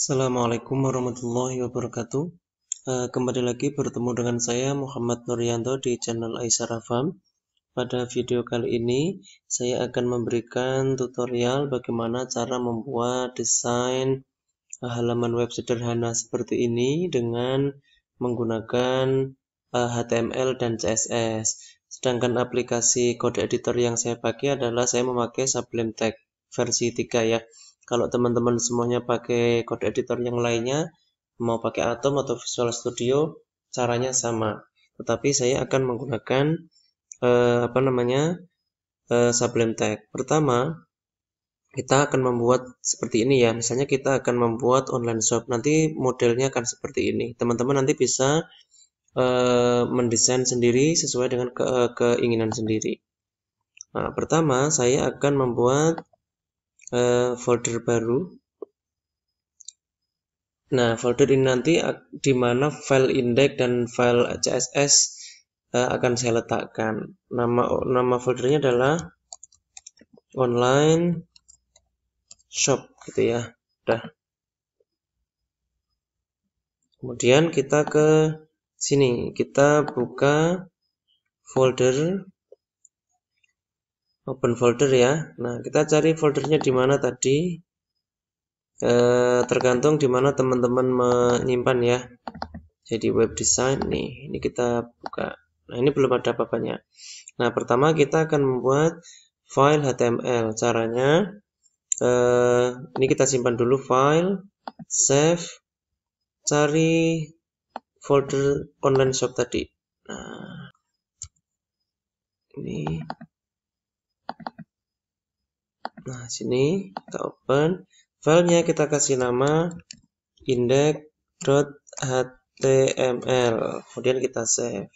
Assalamualaikum warahmatullahi wabarakatuh. Kembali lagi bertemu dengan saya Muhammad Nuryanto di channel Aisyah Rafam. Pada video kali ini saya akan memberikan tutorial bagaimana cara membuat desain halaman web sederhana seperti ini dengan menggunakan HTML dan CSS. Sedangkan aplikasi kode editor yang saya pakai adalah saya memakai Sublime Text versi 3 ya. Kalau teman-teman semuanya pakai kode editor yang lainnya, mau pakai Atom atau Visual Studio, caranya sama. Tetapi saya akan menggunakan Sublime Text. Pertama, kita akan membuat seperti ini ya. Misalnya kita akan membuat online shop. Nanti modelnya akan seperti ini. Teman-teman nanti bisa mendesain sendiri sesuai dengan keinginan sendiri. Nah, pertama saya akan membuat folder baru. Nah, folder ini nanti di mana file index dan file CSS akan saya letakkan. Nama foldernya adalah online shop gitu ya. Udah. Kemudian kita ke sini, kita buka folder, open folder ya. Nah, kita cari foldernya di mana tadi. Tergantung di mana teman-teman menyimpan ya. Jadi web design nih, ini kita buka. Nah, ini belum ada apa-apanya. Nah, pertama kita akan membuat file HTML. Caranya ini kita simpan dulu file, save, cari folder online shop tadi. Nah, ini. Nah, sini kita open. Filenya kita kasih nama index.html. Kemudian kita save.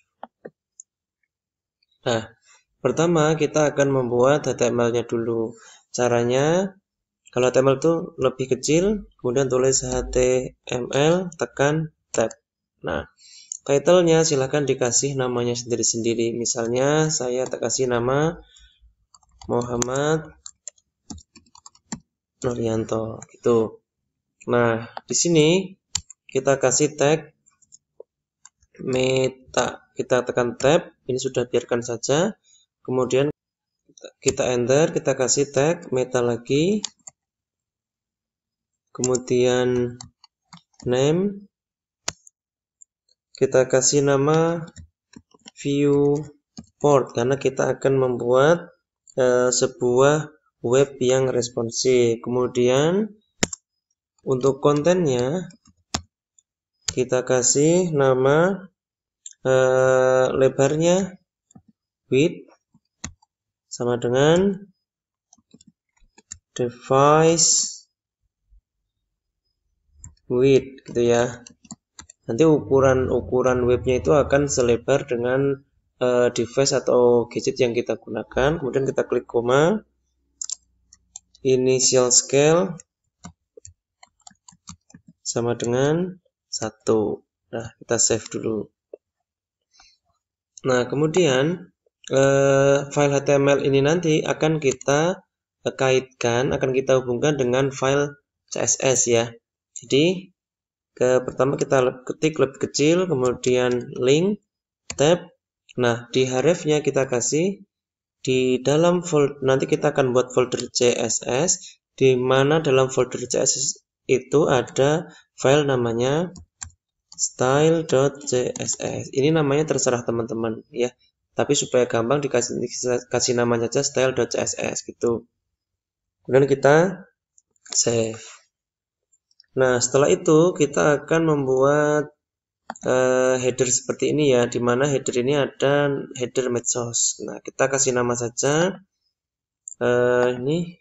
Nah, pertama kita akan membuat HTML-nya dulu. Caranya, kalau HTML itu lebih kecil, kemudian tulis HTML, tekan tab. Nah, title-nya silahkan dikasih namanya sendiri-sendiri. Misalnya saya kasih nama Muhammad Nuryanto gitu. Nah, di sini kita kasih tag meta. Kita tekan tab, ini sudah biarkan saja. Kemudian kita enter, kita kasih tag meta lagi. Kemudian name. Kita kasih nama viewport karena kita akan membuat sebuah web yang responsif. Kemudian untuk kontennya kita kasih nama lebarnya width sama dengan device width gitu ya. Nanti ukuran webnya itu akan selebar dengan device atau gadget yang kita gunakan. Kemudian kita klik koma, initial scale sama dengan 1. Nah, kita save dulu. Nah, kemudian file HTML ini nanti akan kita kaitkan, akan kita hubungkan dengan file CSS ya. Jadi pertama kita ketik lebih kecil, kemudian link, tab. Nah, di href-nya kita kasih di dalam folder, nanti kita akan buat folder CSS, di mana dalam folder CSS itu ada file namanya style.css. Ini namanya terserah teman-teman ya. Tapi supaya gampang dikasih namanya aja style.css gitu. Kemudian kita save. Nah, setelah itu kita akan membuat header seperti ini ya, di mana header ini ada header medsos. Nah, kita kasih nama saja. Ini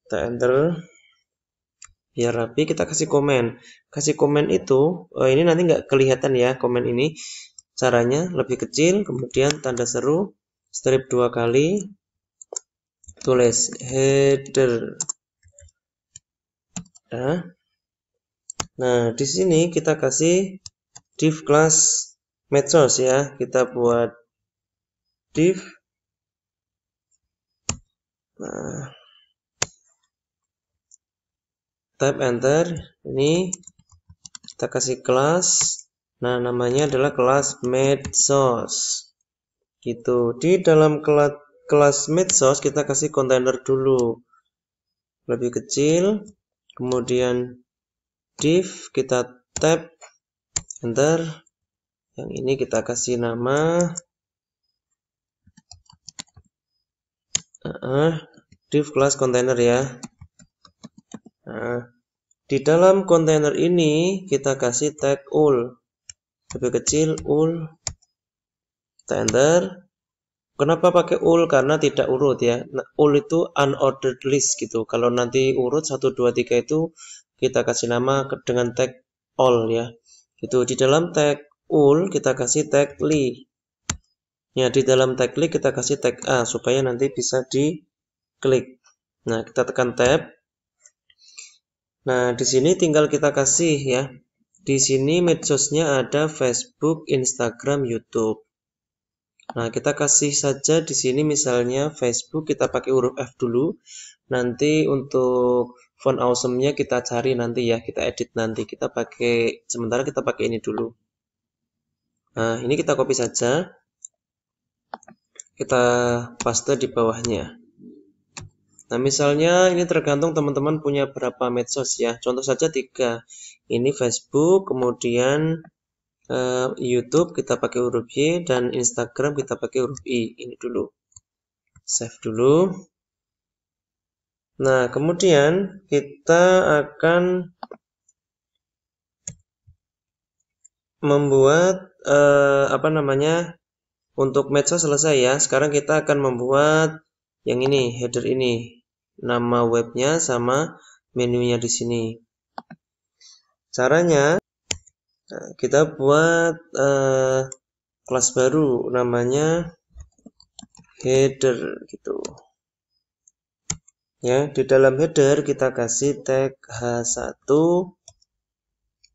kita enter biar rapi. Kita kasih komen. Kasih komen itu ini nanti nggak kelihatan ya komen ini. Caranya lebih kecil, kemudian tanda seru, strip 2 kali, tulis header. Nah, di sini kita kasih div class medsos ya. Kita buat div. Nah, tab enter. Ini kita kasih kelas. Nah, namanya adalah kelas medsos. Gitu. Di dalam kelas medsos kita kasih kontainer dulu. Lebih kecil. Kemudian div kita tab enter. Yang ini kita kasih nama div kelas kontainer ya. Nah, di dalam kontainer ini kita kasih tag ul. Lebih kecil ul. Kita enter. Kenapa pakai ul? Karena tidak urut ya. Nah, ul itu unordered list gitu. Kalau nanti urut 1 2 3 itu kita kasih nama dengan tag all ya. Itu di dalam tag ul kita kasih tag li. Ya, di dalam tag li kita kasih tag a supaya nanti bisa diklik. Nah, kita tekan tab. Nah, di sini tinggal kita kasih ya. Di sini medsosnya ada Facebook, Instagram, YouTube. Nah, kita kasih saja di sini misalnya Facebook kita pakai huruf F dulu. Nanti untuk font awesome-nya kita cari nanti ya, kita edit nanti. Kita pakai sementara kita pakai ini dulu. Nah, ini kita copy saja. Kita paste di bawahnya. Nah, misalnya ini tergantung teman-teman punya berapa medsos ya. Contoh saja 3. Ini Facebook, kemudian YouTube kita pakai huruf Y, dan Instagram kita pakai huruf I. Ini dulu. Save dulu. Nah, kemudian kita akan membuat untuk medsos selesai ya. Sekarang kita akan membuat yang ini, header ini, nama webnya sama menunya di sini. Caranya kita buat kelas baru namanya header gitu. Ya, di dalam header kita kasih tag H1.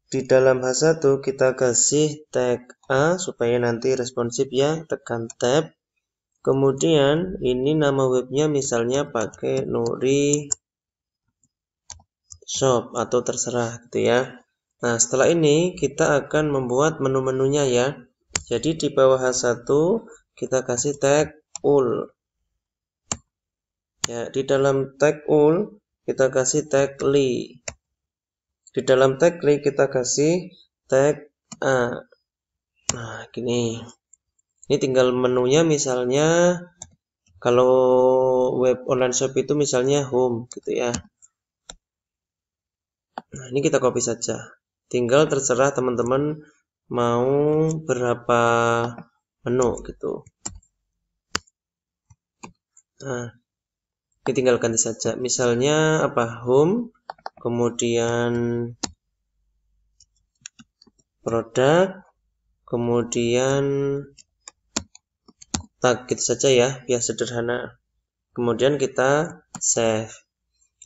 Di dalam H1 kita kasih tag A supaya nanti responsif ya, tekan tab. Kemudian ini nama webnya misalnya pakai Nuri Shop atau terserah gitu ya. Nah, setelah ini kita akan membuat menu-menunya ya. Jadi di bawah H1 kita kasih tag ul. Ya, di dalam tag ul kita kasih tag li. Di dalam tag li kita kasih tag A. Nah, gini. Ini tinggal menunya misalnya kalau web online shop itu misalnya home gitu ya. Nah, ini kita copy saja. Tinggal terserah teman-teman mau berapa menu gitu. Nah, ini tinggal ganti saja. Misalnya apa? Home, kemudian produk, kemudian tag gitu saja ya, biar sederhana. Kemudian kita save.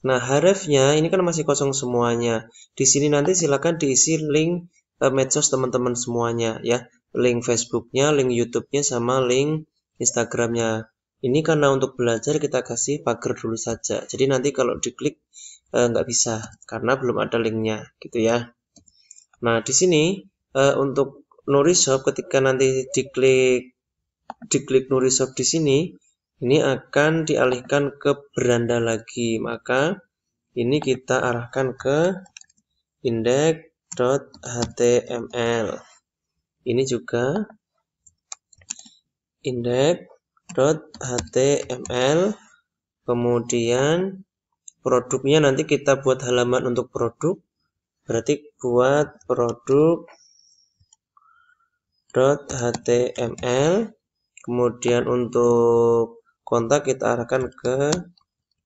Nah, hrefnya ini kan masih kosong semuanya. Di sini nanti silakan diisi link medsos teman-teman semuanya ya. Link Facebooknya, link YouTube-nya, sama link Instagramnya. Ini karena untuk belajar kita kasih pagar dulu saja. Jadi nanti kalau diklik nggak bisa karena belum ada linknya gitu ya. Nah, di sini untuk Nuri Shop ketika nanti diklik Nuri Shop di sini, ini akan dialihkan ke beranda lagi. Maka ini kita arahkan ke index.html. Ini juga index.html. Kemudian produknya nanti kita buat halaman untuk produk. Berarti buat produk.html. Kemudian untuk kontak kita arahkan ke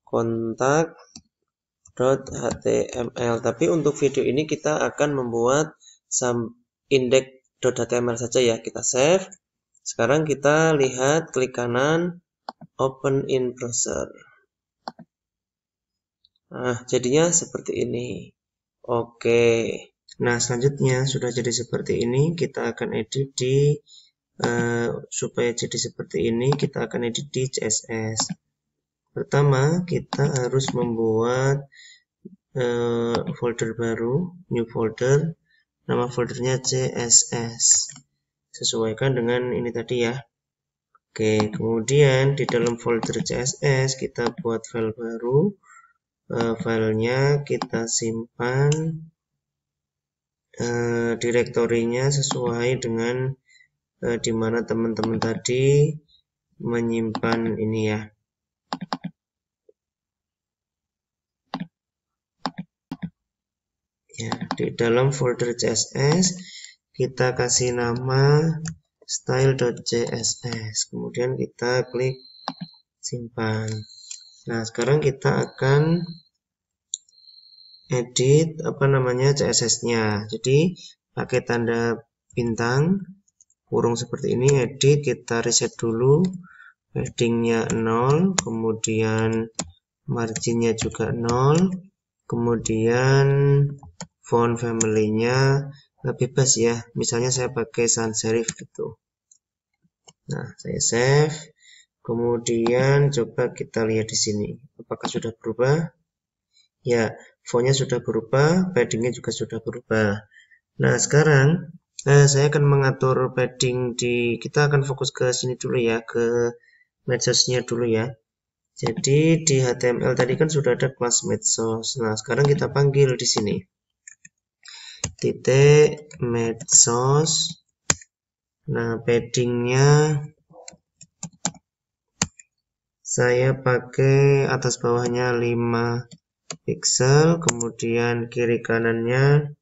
kontak.html. Tapi untuk video ini kita akan membuat index.html saja ya. Kita save. Sekarang kita lihat, klik kanan, open in browser. Nah, jadinya seperti ini. Oke. Nah, selanjutnya sudah jadi seperti ini, kita akan edit di supaya jadi seperti ini, kita akan edit di CSS. Pertama, kita harus membuat folder baru, new folder, nama foldernya CSS, sesuaikan dengan ini tadi ya. Oke, kemudian di dalam folder CSS kita buat file baru, filenya kita simpan, direktorinya sesuai dengan di mana teman-teman tadi menyimpan ini ya. Ya, di dalam folder CSS kita kasih nama style.css, kemudian kita klik simpan. Nah, sekarang kita akan edit CSS-nya. Jadi pakai tanda bintang kurung seperti ini, edit, kita reset dulu, paddingnya 0, kemudian marginnya juga 0, kemudian font family-nya bebas ya, misalnya saya pakai sans serif gitu. Nah, saya save, kemudian coba kita lihat di sini apakah sudah berubah. Ya, fontnya sudah berubah, paddingnya juga sudah berubah. Nah, sekarang saya akan mengatur padding kita akan fokus ke sini dulu ya, ke medsosnya dulu ya. Jadi di HTML tadi kan sudah ada kelas medsos. Nah, sekarang kita panggil di sini titik medsos. Nah, paddingnya saya pakai atas bawahnya 5 pixel, kemudian kiri kanannya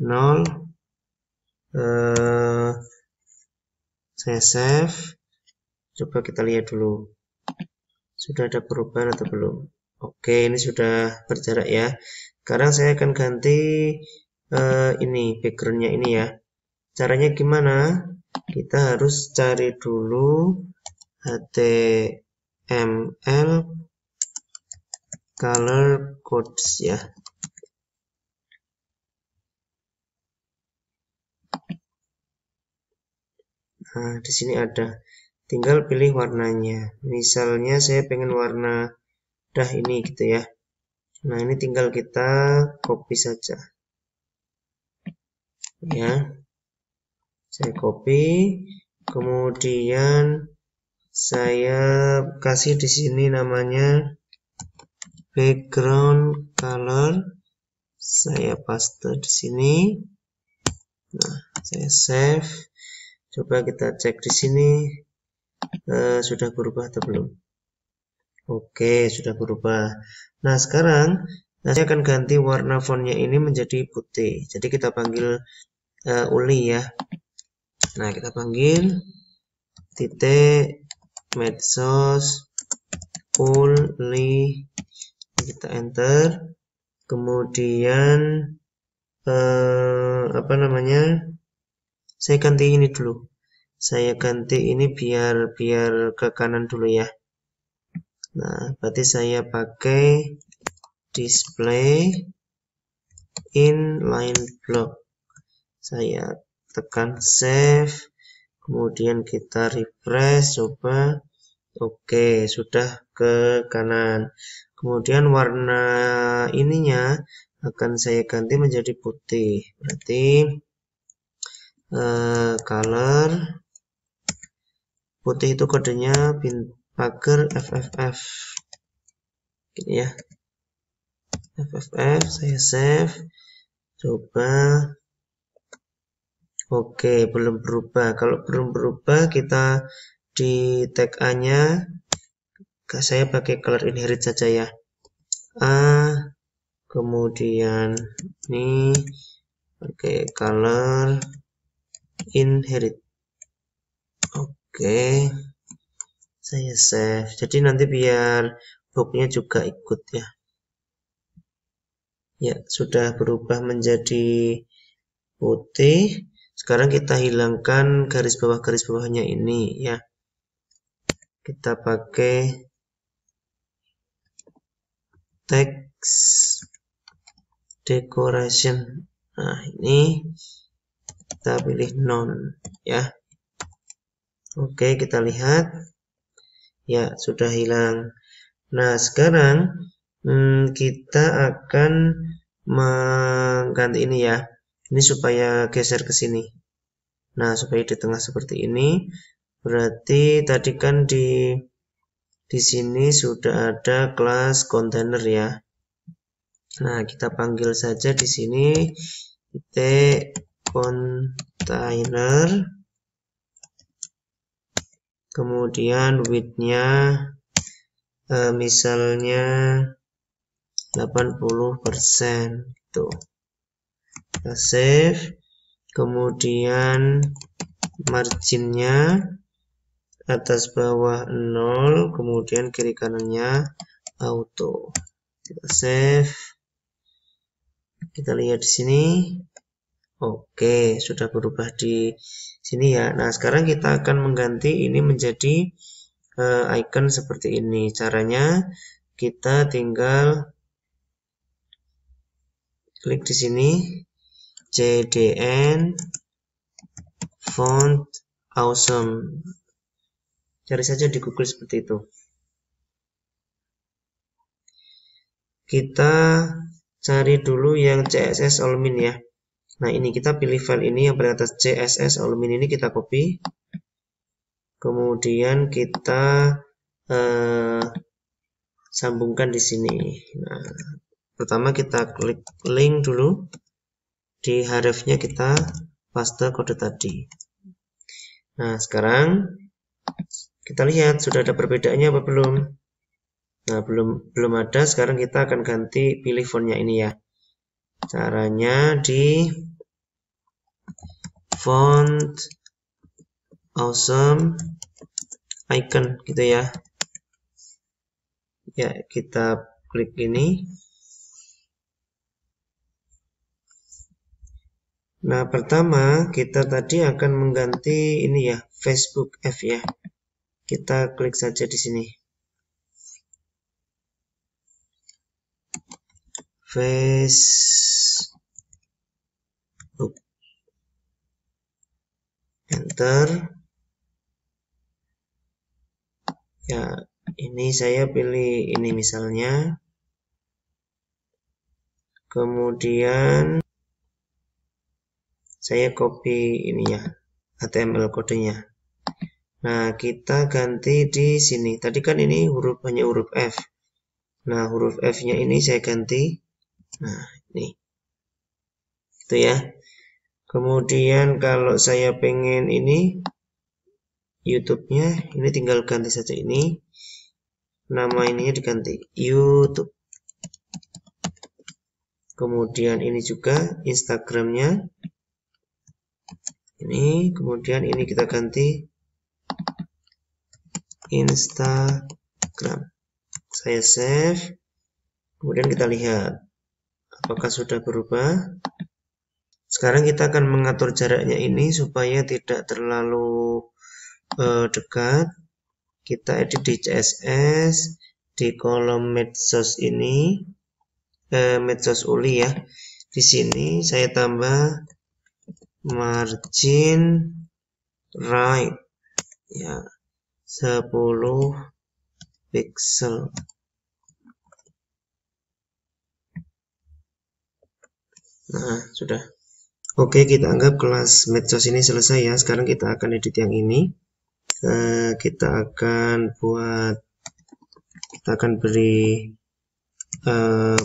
0. Saya save, coba kita lihat dulu sudah ada perubahan atau belum. Oke, ini sudah berjarak ya. Sekarang saya akan ganti ini backgroundnya ini ya. Caranya gimana? Kita harus cari dulu HTML color codes ya. Nah, di sini ada. Tinggal pilih warnanya. Misalnya saya pengen warna ini gitu ya. Nah, ini tinggal kita copy saja. Ya. Saya copy, kemudian saya kasih di sini namanya background color. Saya paste di sini. Nah, saya save. Coba kita cek di sini sudah berubah atau belum. Oke, sudah berubah. Nah, sekarang saya akan ganti warna fontnya ini menjadi putih. Jadi kita panggil Uli ya. Nah, kita panggil titik medsos Uli. Kita enter. Kemudian saya ganti ini dulu. Saya ganti ini biar ke kanan dulu ya. Nah, berarti saya pakai display inline block. Saya tekan save, kemudian kita refresh, coba. Oke, sudah ke kanan. Kemudian warna ininya akan saya ganti menjadi putih. Berarti color putih itu kodenya pagar FFF. Gini ya. FFF, saya save. Coba. Oke, belum berubah. Kalau belum berubah, kita di tag A-nya saya pakai color inherit saja ya. A, kemudian ini pakai color inherit. Oke, saya save. Jadi nanti biar boxnya juga ikut ya. Ya, sudah berubah menjadi putih. Sekarang kita hilangkan garis bawahnya ini ya. Kita pakai text decoration. Nah, ini kita pilih none ya. Oke, kita lihat ya sudah hilang. Nah, sekarang Kita akan mengganti ini ya. Ini supaya geser ke sini. Nah, supaya di tengah seperti ini. Berarti tadi kan di sini sudah ada kelas kontainer ya. Nah, kita panggil saja di sini titik kontainer. Kemudian width-nya misalnya 80% gitu. Kita save. Kemudian marginnya atas bawah 0, kemudian kiri kanannya auto. Kita save. Kita lihat di sini. Oke, sudah berubah di sini ya. Nah, sekarang kita akan mengganti ini menjadi icon seperti ini. Caranya kita tinggal klik di sini, JDN font awesome. Cari saja di Google seperti itu. Kita cari dulu yang CSS All-Min ya. Nah, ini kita pilih file ini yang pada atas CSS All-Min ini kita copy. Kemudian kita sambungkan di sini. Nah, pertama kita klik link dulu. Di hrefnya kita paste kode tadi. Nah, sekarang kita lihat sudah ada perbedaannya apa belum. Nah, belum ada. Sekarang kita akan ganti, pilih fontnya ini ya. Caranya di font awesome icon gitu ya. Ya, kita klik ini. Nah, pertama kita tadi akan mengganti ini ya, Facebook F ya. Kita klik saja di sini. Facebook. Enter. Ya, ini saya pilih ini misalnya. Kemudian saya copy ini ya, HTML kodenya. Nah, kita ganti di sini. Tadi kan ini hanya huruf F. Nah, huruf F-nya ini saya ganti. Nah, ini. Itu ya. Kemudian kalau saya pengen ini YouTube-nya, ini tinggal ganti saja ini. Nama ininya diganti YouTube. Kemudian ini juga Instagram-nya. Ini, kemudian ini kita ganti Instagram. Saya save. Kemudian kita lihat apakah sudah berubah. Sekarang kita akan mengatur jaraknya ini supaya tidak terlalu dekat. Kita edit di CSS, di kolom medsos ini, medsos uli ya. Di sini saya tambah margin right ya, 10 pixel. Nah, sudah. Oke, kita anggap kelas medsos ini selesai ya. Sekarang kita akan edit yang ini. Kita akan beri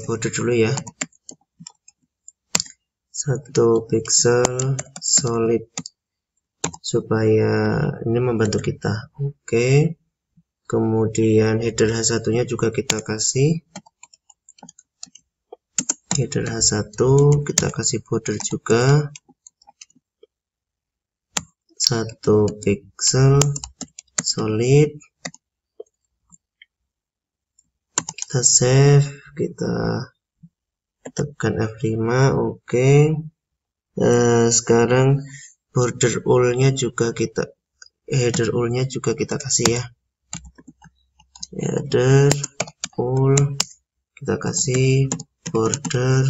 border dulu ya, 1 pixel solid supaya ini membantu kita. Oke. Kemudian header H1 nya juga kita kasih header H1, kita kasih border juga 1 pixel solid. Kita save, kita tekan F5. Oke. Sekarang border ul-nya juga header ul-nya juga kita kasih ya. Header ul kita kasih border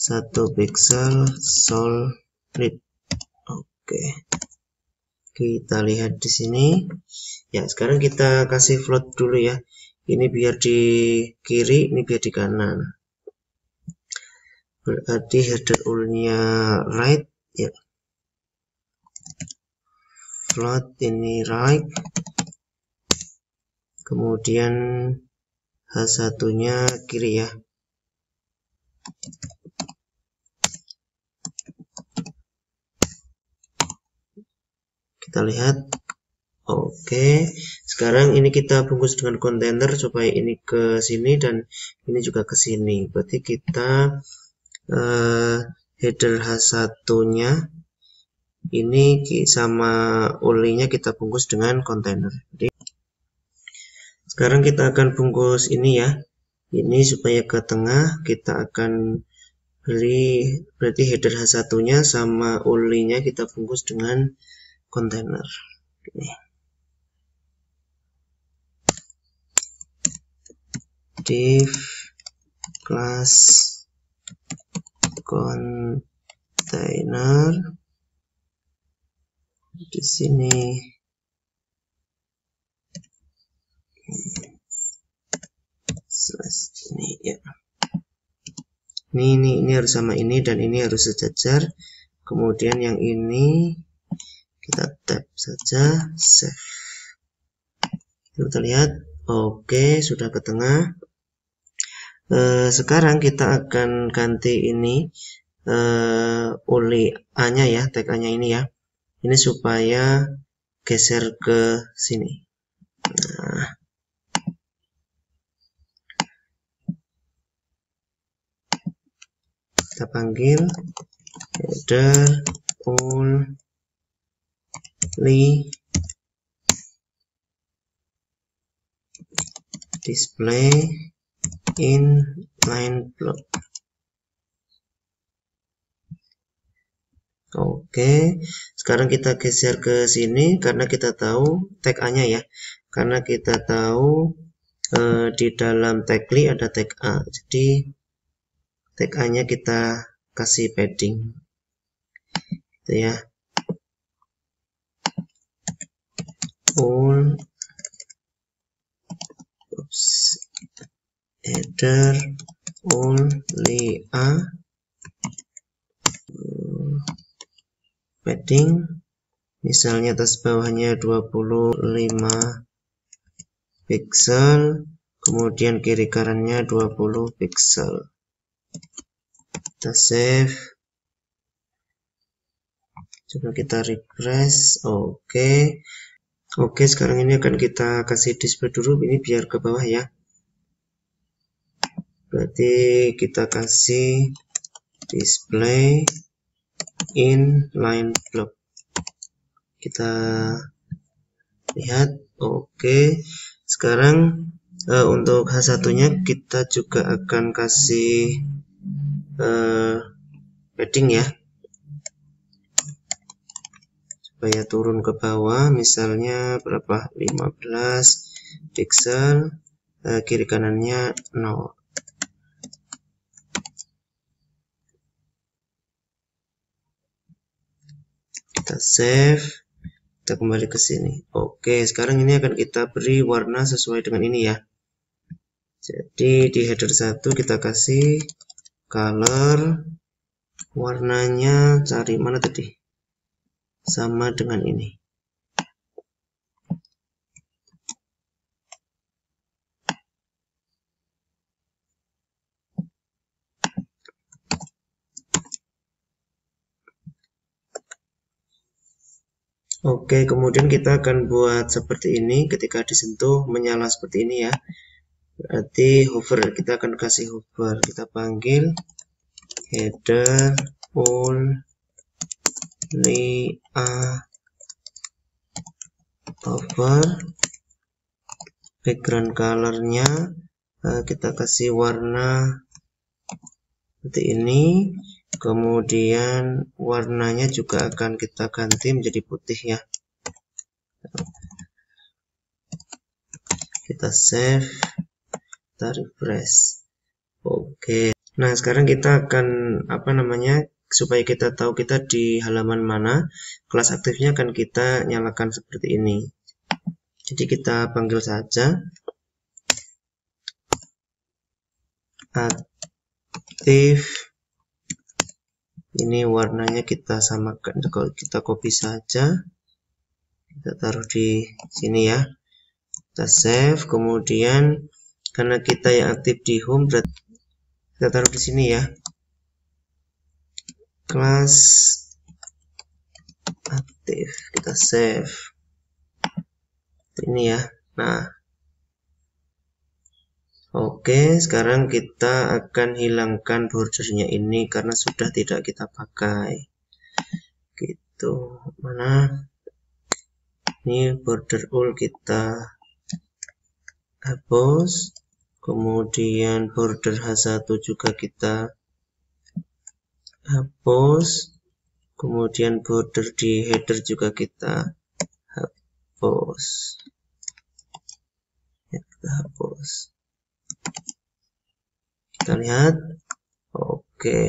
1 pixel solid. Oke. Kita lihat di sini. Ya, sekarang kita kasih float dulu ya. Ini biar di kiri, ini biar di kanan. Berarti header UL-nya right ya. Float ini right. Kemudian H1-nya kiri ya. Kita lihat. Oke, sekarang ini kita bungkus dengan kontainer supaya ini ke sini dan ini juga ke sini. Berarti kita header H1-nya ini sama UL-nya kita bungkus dengan kontainer. Jadi, sekarang kita akan bungkus ini ya. Ini supaya ke tengah kita akan berarti header H1-nya sama UL-nya kita bungkus dengan kontainer. Ini. Div class container di sini ini ya. Ini harus sama ini dan ini harus sejajar. Kemudian yang ini kita tap saja save. Kita lihat, oke, sudah ke tengah. Sekarang kita akan ganti ini UL A-nya ya, tag A-nya ini ya. Ini supaya geser ke sini. Nah, kita panggil header UL display in line block. Oke, sekarang kita geser ke sini karena kita tahu tag A-nya ya. Karena kita tahu di dalam tag li ada tag A. Jadi tag A-nya kita kasih padding. Gitu ya. UL header UL A padding misalnya atas bawahnya 25 pixel, kemudian kiri kanannya 20 pixel. Kita save, coba kita refresh. Oke, sekarang ini akan kita kasih display dulu, ini biar ke bawah ya. Berarti kita kasih display in line block. Kita lihat. Oke, sekarang untuk H1-nya kita juga akan kasih padding ya, supaya turun ke bawah, misalnya berapa, 15 pixel, kiri kanannya 0. Kita save, kita kembali ke sini. Oke, sekarang ini akan kita beri warna sesuai dengan ini ya. Jadi di header 1 kita kasih color, warnanya cari mana tadi, sama dengan ini. Oke, kemudian kita akan buat seperti ini. Ketika disentuh menyala seperti ini ya. Berarti hover, kita akan kasih hover. Kita panggil header UL A hover. Background colornya kita kasih warna seperti ini. Kemudian warnanya juga akan kita ganti menjadi putih ya. Kita save, kita refresh. Oke, nah sekarang kita akan supaya kita tahu kita di halaman mana, kelas aktifnya akan kita nyalakan seperti ini. Jadi kita panggil saja aktif. Ini warnanya kita samakan, kalau kita copy saja, kita taruh di sini ya, kita save. Kemudian karena kita yang aktif di home, berarti kita taruh di sini ya, kelas aktif, kita save ini ya. Nah, oke, sekarang kita akan hilangkan bordernya ini karena sudah tidak kita pakai. Gitu. Mana? Ini border all kita hapus. Kemudian border H1 juga kita hapus. Kemudian border di header juga kita hapus. Ya, kita hapus. Kita lihat, oke.